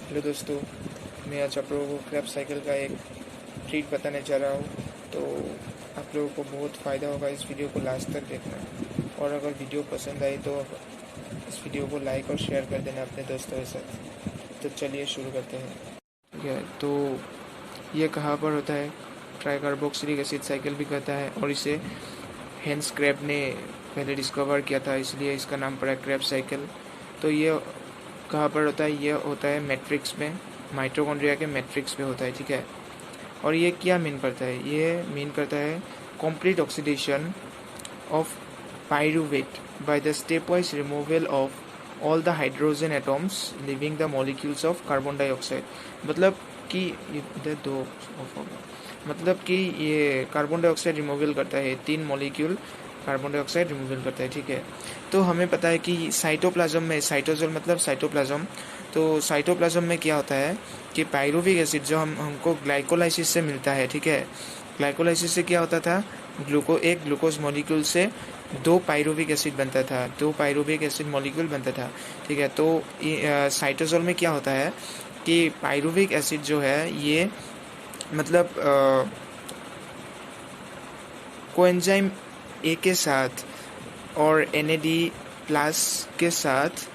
Hello दोस्तों, मैं आज आप लोगों को क्रैप साइकिल का एक ट्रीट बताने जा रहा हूँ। तो आप लोगों को बहुत फ़ायदा होगा, इस वीडियो को लास्ट तक देखना। और अगर वीडियो पसंद आई तो इस वीडियो को लाइक और शेयर कर देना अपने दोस्तों के साथ। तो चलिए शुरू करते हैं। ठीक है, तो ये कहाँ पर होता है? ट्राइकार्बोक्सिलिक एसिड साइकिल भी कहता है, और इसे हेंस क्रैप ने पहले डिस्कवर किया था, इसलिए इसका नाम पड़ा क्रैप साइकिल। तो ये कहाँ पर होता है? ये होता है मैट्रिक्स में, माइटोकॉन्ड्रिया के मैट्रिक्स में होता है। ठीक है, और ये क्या मीन करता है? ये मीन करता है complete oxidation of pyruvate by the stepwise removal of all the hydrogen atoms living the molecules of carbon dioxide. मतलब कि इधर दो ऑफ हो गया। मतलब कि ये कार्बन डाइऑक्साइड रिमूवल करता है, 3 मॉलिक्यूल कार्बन डाइऑक्साइड रिमूवल करता है। ठीक है, तो हमें पता है कि साइटोप्लाज्म में, साइटोजोल मतलब साइटोप्लाज्म, तो साइटोप्लाज्म में क्या होता है कि पायरुविक एसिड जो हमको ग्लाइकोलाइसिस से मिलता है। ठीक है, ग्लाइकोलाइसिस से क्या होता था? एक ग्लूकोज मॉलिक्यूल से 2 पायरुविक एसिड बनता था, 2 पायरुविक एसिड मॉलिक्यूल बनता था। ठीक है, तो साइटोजोल में क्या होता है कि पायरुविक एसिड जो है ये मतलब कोएंजाइम ए के साथ और NAD प्लस के साथ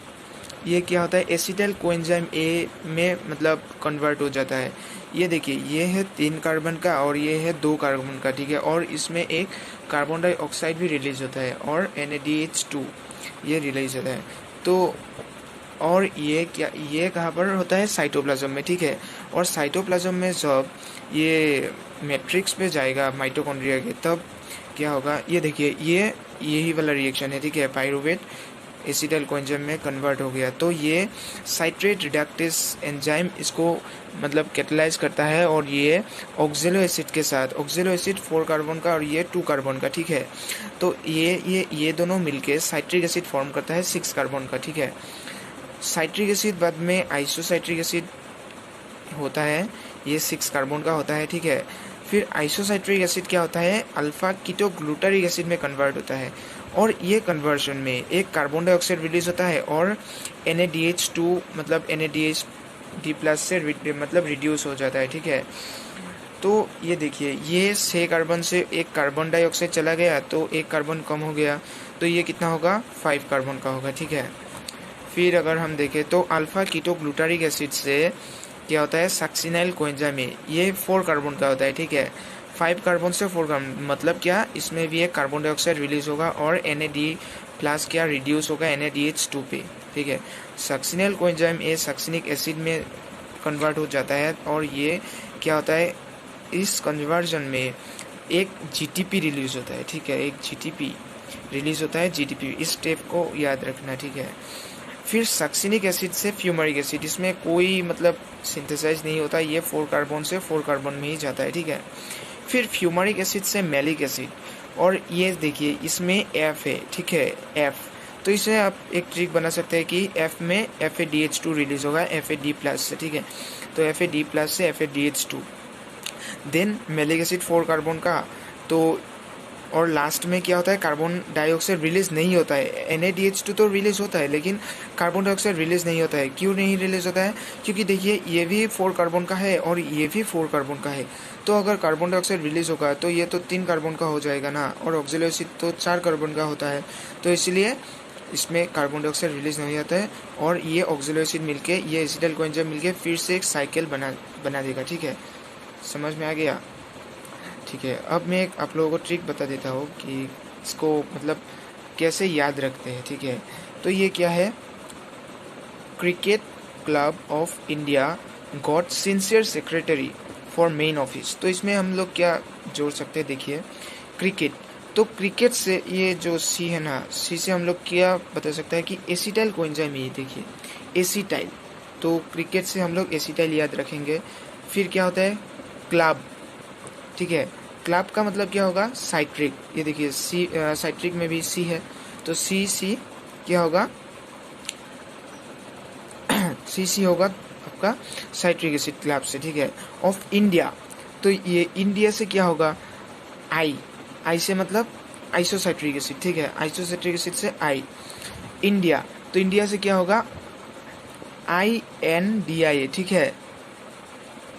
ये क्या होता है, एसिटाइल कोएंजाइम ए में मतलब कन्वर्ट हो जाता है। ये देखिए, ये है 3 कार्बन का और ये है 2 कार्बन का। ठीक है, और इसमें एक कार्बन डाइऑक्साइड भी रिलीज होता है और NADH2 ये रिलीज होता है। तो और ये कहाँ पर होता है? साइटोप्लाज्म में। ठीक है, और साइटोप्लाज्म में जब ये मैट्रिक्स पे जाएगा माइटोकॉन्ड्रिया के, तब क्या होगा? ये देखिए, यही वाला रिएक्शन है। ठीक है, पायरुवेट एसिटाइल कोएंजाइम में कन्वर्ट हो गया, तो ये साइट्रेट रिडक्टेस एंजाइम इसको मतलब कैटलाइज करता है, और ये ऑक्जेलो एसिड के साथ, ऑक्जेलो एसिड 4 कार्बन का और ये 2 कार्बन का। ठीक है, तो ये दोनों मिलके साइट्रिक एसिड फॉर्म करता है 6 कार्बन का। ठीक है, साइट्रिक एसिड बाद में आइसोसाइट्रिक एसिड होता है, ये 6 कार्बन का होता है। ठीक है, फिर आइसोसाइट्रिक एसिड क्या होता है? अल्फा कीटोग्लूटारिक एसिड में कन्वर्ट होता है, और ये कन्वर्शन में एक कार्बन डाइऑक्साइड रिलीज होता है और NADH2 मतलब NADH प्लस से मतलब रिड्यूस हो जाता है। ठीक है, तो ये देखिए, ये 6 कार्बन से एक कार्बन डाइऑक्साइड चला गया तो एक कार्बन कम हो गया, तो ये कितना होगा? 5 कार्बन का होगा। ठीक है, फिर अगर हम देखें तो अल्फा कीटोग्लूटारिक एसिड से क्या होता है? सक्सिनाइल कोएंजाइम में ये 4 कार्बन का होता है। ठीक है, 5 कार्बन से 4 कार्बन मतलब क्या? इसमें भी एक कार्बन डाइऑक्साइड रिलीज होगा और NAD प्लस क्या रिड्यूस होगा NADH2 पे। ठीक है, succinyl coenzyme A succinic acid में कन्वर्ट हो जाता है, और ये क्या होता है? इस कन्वर्जन में एक GTP रिलीज होता है। ठीक है, एक GTP रिलीज होता है, GTP, इस स्टेप को याद रखना। ठीक है, फिर सक्सिनिक एसिड से फ्यूमरिक एसिड, इसमें कोई मतलब सिंथेसाइज नहीं होता, ये 4 कार्बन से 4 कार्बन में ही जाता है। ठीक है, फिर फ्यूमरिक एसिड से मैलिक एसिड, और ये देखिए इसमें F है। ठीक है, F, तो इसे आप एक ट्रिक बना सकते हैं कि F में FADH2 रिलीज होगा FAD प्लस से। ठीक है, तो FAD प्लस से FADH2, then malic acid 4 carbon का, तो और लास्ट में क्या होता है? कार्बन डाइऑक्साइड रिलीज नहीं होता है। NADH2 तो रिलीज होता है, लेकिन कार्बन डाइऑक्साइड रिलीज नहीं होता है। क्यों नहीं रिलीज होता है? क्योंकि देखिए, ये भी 4 कार्बन का है और ये भी 4 कार्बन का है, तो अगर कार्बन डाइऑक्साइड रिलीज होगा तो ये तो 3 कार्बन का हो जाएगा ना, और ऑक्सिलो एसिड तो 4 कार्बन का होता है, तो इसलिए इसमें कार्बन डाइऑक्साइड रिलीज नहीं होता है, और ये ऑक्सिलो एसिड मिलके, ये एसिटाइल कोएंजाइम मिलके फिर से एक साइकिल बना देगा। ठीक है, समझ में आ गया? ठीक है, अब मैं एक आप लोगों को ट्रिक बता देता हूँ कि इसको मतलब कैसे याद रखते हैं। ठीक है, तो ये क्या है? Cricket club of India got sincere secretary for main office. तो इसमें हम लोग क्या जोड़ सकते हैं? देखिए, क्रिकेट, तो क्रिकेट से ये जो C है ना, C से हम लोग क्या बता सकते हैं कि एसिटाइल कोएंजाइम है। देखिए एसिटाइल, तो क्रिकेट से हम लोग एसिटाइल याद रखेंगे। फिर क्या होता है? क्लब। ठीक है, क्लब का मतलब क्या होगा? साइट्रिक। ये देखिए साइट्रिक में भी C है, तो C क्या होगा? C होगा आपका साइट्रिक एसिड क्लब से। ठीक है, ऑफ इंडिया, तो ये इंडिया से क्या होगा? I से मतलब आइसोसाइट्रिक एसिड। ठीक है, आइसोसाइट्रिक एसिड से I। इंडिया, तो इंडिया से क्या होगा? INDIA, ठीक है।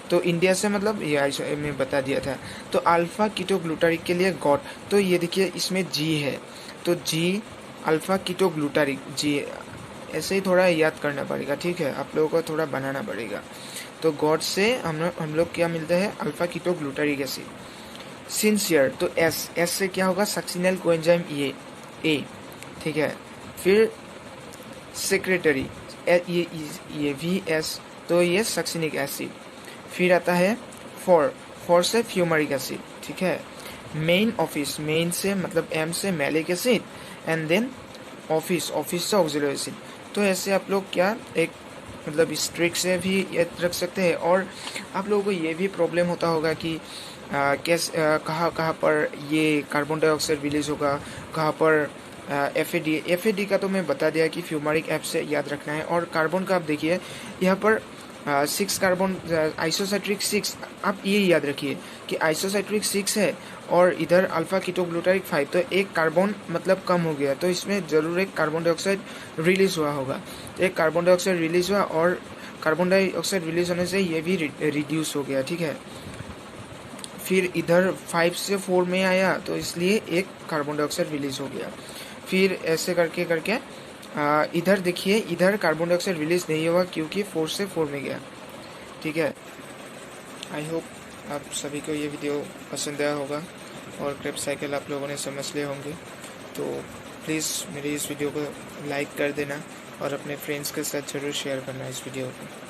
तो इंडिया से मतलब ये मैं बता दिया था। तो अल्फा कीटोग्लूटारिक के लिए गॉट, तो ये देखिए इसमें जी है, तो जी अल्फा कीटोग्लूटारिक जी, ऐसे ही थोड़ा याद करना पड़ेगा, ठीक है, आप लोगों को थोड़ा बनाना पड़ेगा। तो गॉड से हम लोग क्या मिलता है, अल्फा कीटोग्लूटारिक एसिड। सिंसियर, तो एस से क्या होगा, सक्सिनल कोएंजाइम ए, ठीक है। फिर सेक्रेटरी, ये वी एस, तो ये सक्सिनिक एसिड। फिर आता है फॉर से फ्यूमरिक एसिड, ठीक है। मेन ऑफिस, मेन से मतलब एम से malic acid, and then office से ऑक्सिलरी एसिड। तो ऐसे आप लोग क्या एक मतलब इस ट्रिक से भी याद रख सकते हैं। और आप लोगों को ये भी प्रॉब्लम होता होगा कि कहाँ पर ये कार्बन डाइऑक्साइड रिलीज होगा, कहाँ पर एफ ए डी का तो मैं बता दिया कि फ्यूमरिक ऐप से याद रखना है। और कार्बन का आप देखिए यहाँ पर 6 कार्बन, आइसोसाइट्रिक 6, आप ये याद रखिए कि आइसोसाइट्रिक 6 है और इधर अल्फा कीटोग्लूटारिक 5, तो एक कार्बन मतलब कम हो गया, तो इसमें जरूर एक कार्बन डाइऑक्साइड रिलीज हुआ होगा। तो एक कार्बन डाइऑक्साइड रिलीज हुआ और कार्बन डाइऑक्साइड रिलीज होने से ये भी रिड्यूस हो गया, ठीक है। फिर इधर 5 से 4 में आया तो इसलिए एक कार्बन डाइऑक्साइड रिलीज हो गया। फिर ऐसे करके करके इधर देखिए, इधर कार्बन डाइऑक्साइड रिलीज नहीं हुआ क्योंकि 4 से 4 में गया, ठीक है। आई होप आप सभी को ये वीडियो पसंद आया होगा और क्रेब्स साइकिल आप लोगों ने समझ लिए होंगे। तो प्लीज़ मेरी इस वीडियो को लाइक कर देना और अपने फ्रेंड्स के साथ ज़रूर शेयर करना इस वीडियो को।